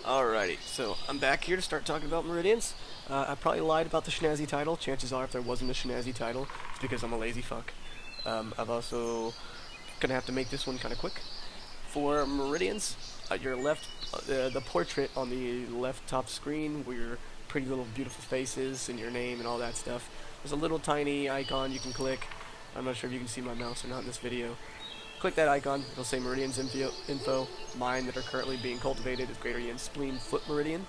Alrighty, so I'm back here to start talking about meridians. I probably lied about the Schnazzy title. Chances are, if there wasn't a Schnazzy title, it's because I'm a lazy fuck. I've also gonna have to make this one kind of quick. For meridians, at your left, the portrait on the left top screen, where your pretty little beautiful faces and your name and all that stuff, there's a little tiny icon you can click. I'm not sure if you can see my mouse or not in this video. Click that icon, it'll say meridians info. Mine that are currently being cultivated is greater yin spleen foot meridian.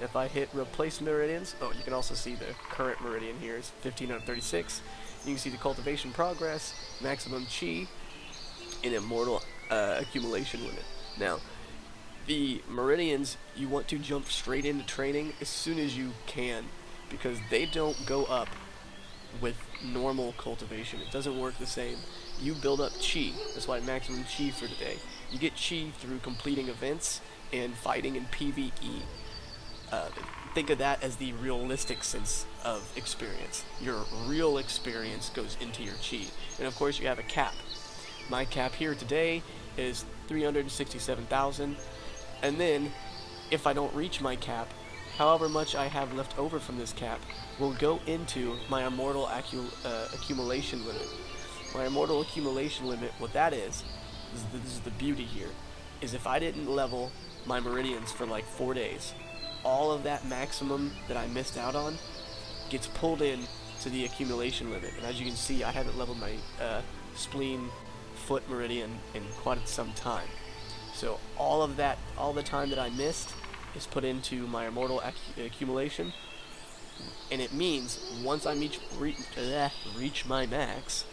If I hit replace meridians, oh, you can also see the current meridian here is 15 out of 36. You can see the cultivation progress, maximum chi, and immortal accumulation limit. Now, the meridians, you want to jump straight into training as soon as you can, because they don't go up with normal cultivation. It doesn't work the same. You build up chi. That's why maximum chi for today. You get chi through completing events and fighting in PvE. Think of that as the realistic sense of experience. Your real experience goes into your chi. And of course you have a cap. My cap here today is 367,000. And then, if I don't reach my cap, however much I have left over from this cap will go into my immortal accumulation limit. My immortal accumulation limit, what that is this is the beauty here, is if I didn't level my meridians for like 4 days, all of that maximum that I missed out on gets pulled in to the accumulation limit. And as you can see, I haven't leveled my spleen foot meridian in quite some time. So all of that, all the time that I missed is put into my immortal accumulation, and it means once I reach my max,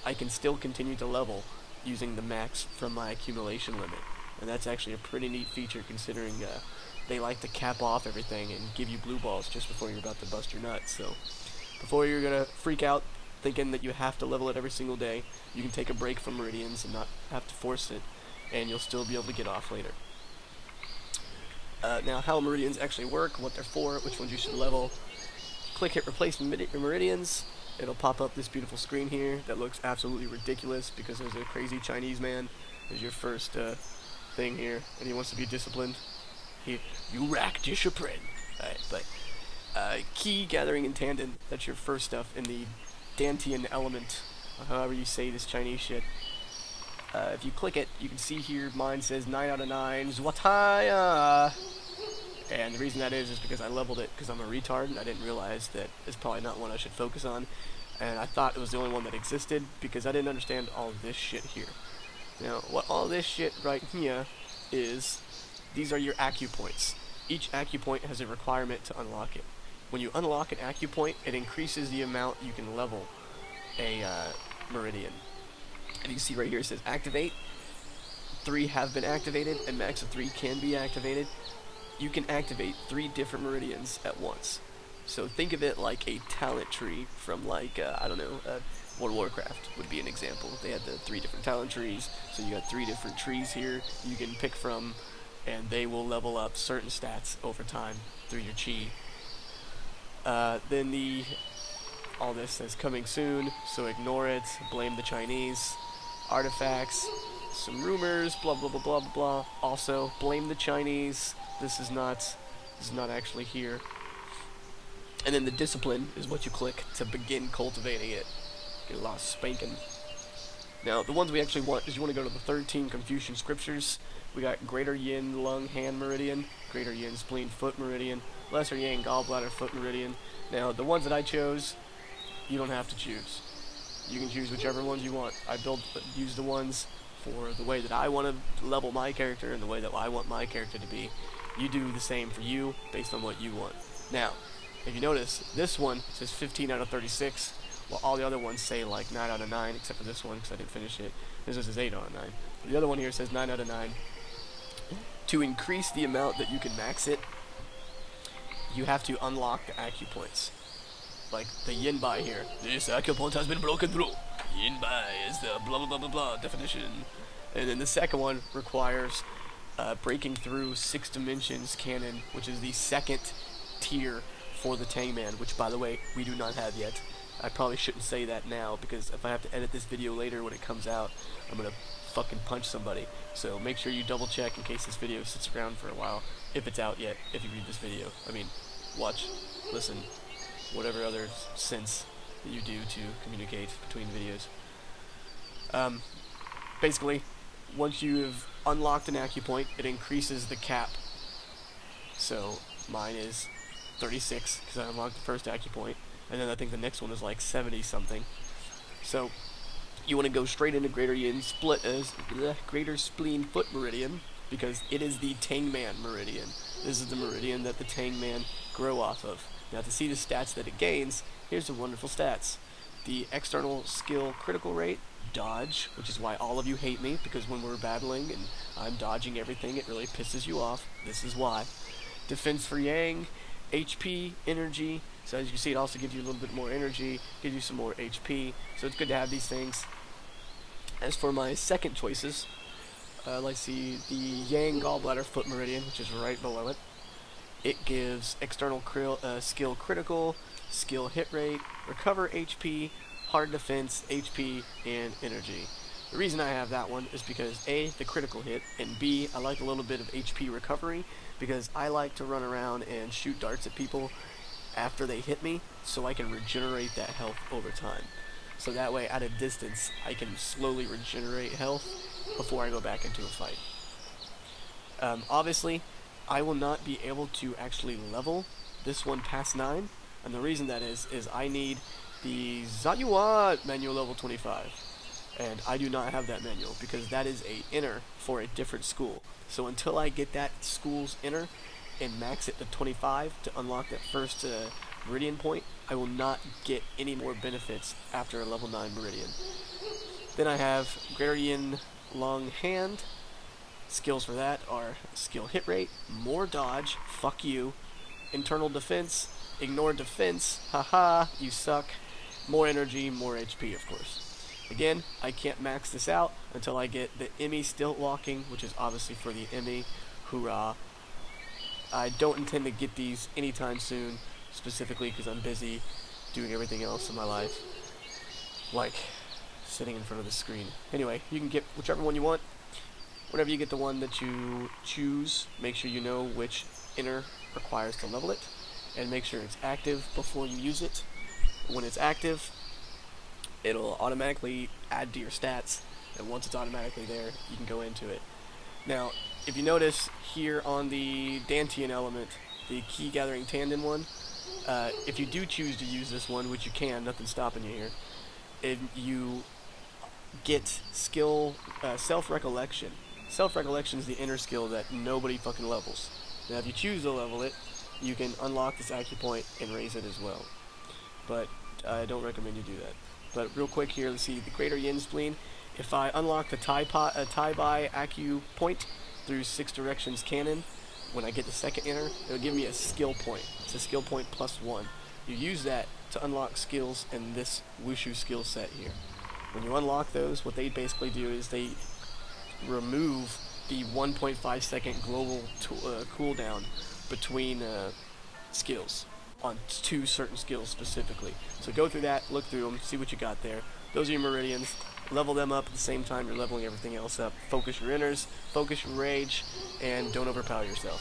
I can still continue to level using the max from my accumulation limit. And that's actually a pretty neat feature, considering they like to cap off everything and give you blue balls just before you're about to bust your nuts. So before you're gonna freak out thinking that you have to level it every single day, you can take a break from meridians and not have to force it, and you'll still be able to get off later. Now, how meridians actually work, what they're for, which ones you should level. Click hit replace meridians. It'll pop up this beautiful screen here that looks absolutely ridiculous because there's a crazy Chinese man. There's your first thing here, and he wants to be disciplined. You rack discipline. Alright, but key gathering in tandem, that's your first stuff in the Dantian element, or however you say this Chinese shit. If you click it, you can see here mine says 9 out of 9, Zwataya! And the reason that is because I leveled it because I'm a retard, and I didn't realize that it's probably not one I should focus on. And I thought it was the only one that existed because I didn't understand all of this shit here. Now, what all this shit right here is, these are your acupoints. Each acupoint has a requirement to unlock it. When you unlock an acupoint, it increases the amount you can level a meridian. And you can see right here it says activate. 3 have been activated, and max of 3 can be activated. You can activate 3 different meridians at once. So think of it like a talent tree from, like, I don't know, World of Warcraft would be an example. They had the 3 different talent trees, so you got 3 different trees here you can pick from, and they will level up certain stats over time through your chi. Then all this says coming soon, so ignore it, blame the Chinese. Artifacts, some rumors, blah blah blah blah blah. Also, blame the Chinese. This is not actually here. And then the discipline is what you click to begin cultivating it. Get a lot of spanking. Now, the ones we actually want is you want to go to the 13 Confucian scriptures. We got greater yin lung hand meridian, greater yin spleen foot meridian, lesser yang gallbladder foot meridian. Now, the ones that I chose, you don't have to choose. You can choose whichever ones you want. I use the ones for the way that I want to level my character and the way that I want my character to be. You do the same for you based on what you want. Now, if you notice, this one says 15 out of 36, while all the other ones say like 9 out of 9, except for this one because I didn't finish it. This one says 8 out of 9. The other one here says 9 out of 9. To increase the amount that you can max it, you have to unlock the acupoints. Like the yin bai here. This acupoint has been broken through. Yin bai is the blah blah blah blah blah definition. And then the second one requires breaking through 6 dimensions canon, which is the second tier for the Tangman, which by the way, we do not have yet. I probably shouldn't say that now, because if I have to edit this video later when it comes out, I'm gonna fucking punch somebody. So make sure you double check in case this video sits around for a while, if it's out yet, if you read this video. I mean, watch, listen, whatever other sense that you do to communicate between videos. Basically, once you've unlocked an acupoint, it increases the cap. So mine is 36 because I unlocked the first acupoint, and then I think the next one is like 70 something. So you want to go straight into Greater Spleen Foot Meridian, because it is the Tangman Meridian. This is the meridian that the Tangman grow off of. Now to see the stats that it gains, here's the wonderful stats. The external skill critical rate, dodge, which is why all of you hate me, because when we're battling and I'm dodging everything, it really pisses you off. This is why. Defense for Yang, HP, energy. So as you can see, it also gives you a little bit more energy, gives you some more HP. So it's good to have these things. As for my second choices, let's see, the Yang Gallbladder Foot Meridian, which is right below it. It gives external skill critical, skill hit rate, recover HP, hard defense, HP, and energy. The reason I have that one is because A, the critical hit, and B, I like a little bit of HP recovery, because I like to run around and shoot darts at people after they hit me, so I can regenerate that health over time. So that way, at a distance, I can slowly regenerate health before I go back into a fight. Obviously, I will not be able to actually level this one past 9, and the reason that is I need the Zayuan manual level 25, and I do not have that manual because that is a inner for a different school. So until I get that school's inner and max it to 25 to unlock that first meridian point, I will not get any more benefits after a level 9 meridian. Then I have Greater Yin Long Hand. Skills for that are skill hit rate, more dodge, fuck you, internal defense, ignore defense, haha, you suck, more energy, more HP, of course. Again, I can't max this out until I get the Emmy Stilt Walking, which is obviously for the Emmy. Hoorah. I don't intend to get these anytime soon, specifically because I'm busy doing everything else in my life, like sitting in front of the screen. Anyway, you can get whichever one you want. Whenever you get the one that you choose, make sure you know which inner requires to level it, and make sure it's active before you use it. When it's active, it'll automatically add to your stats, and once it's automatically there, you can go into it. Now, if you notice here on the Dantian element, the key gathering tandem one, if you do choose to use this one, which you can, nothing's stopping you here, if you get skill self-recollection. Self-recollection is the inner skill that nobody fucking levels. Now if you choose to level it, you can unlock this acupoint and raise it as well. But I don't recommend you do that. But real quick here, let's see, the Greater Yin Spleen. If I unlock the Tai Bai acupoint through 6 Directions Cannon, when I get the second inner, it'll give me a skill point. It's a skill point +1. You use that to unlock skills in this Wushu skill set here. When you unlock those, what they basically do is they remove the 1.5 second global cooldown between skills on 2 certain skills specifically. So go through that, look through them, see what you got there. Those are your meridians. Level them up at the same time you're leveling everything else up. Focus your inners, focus your rage, and don't overpower yourself.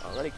Alrighty.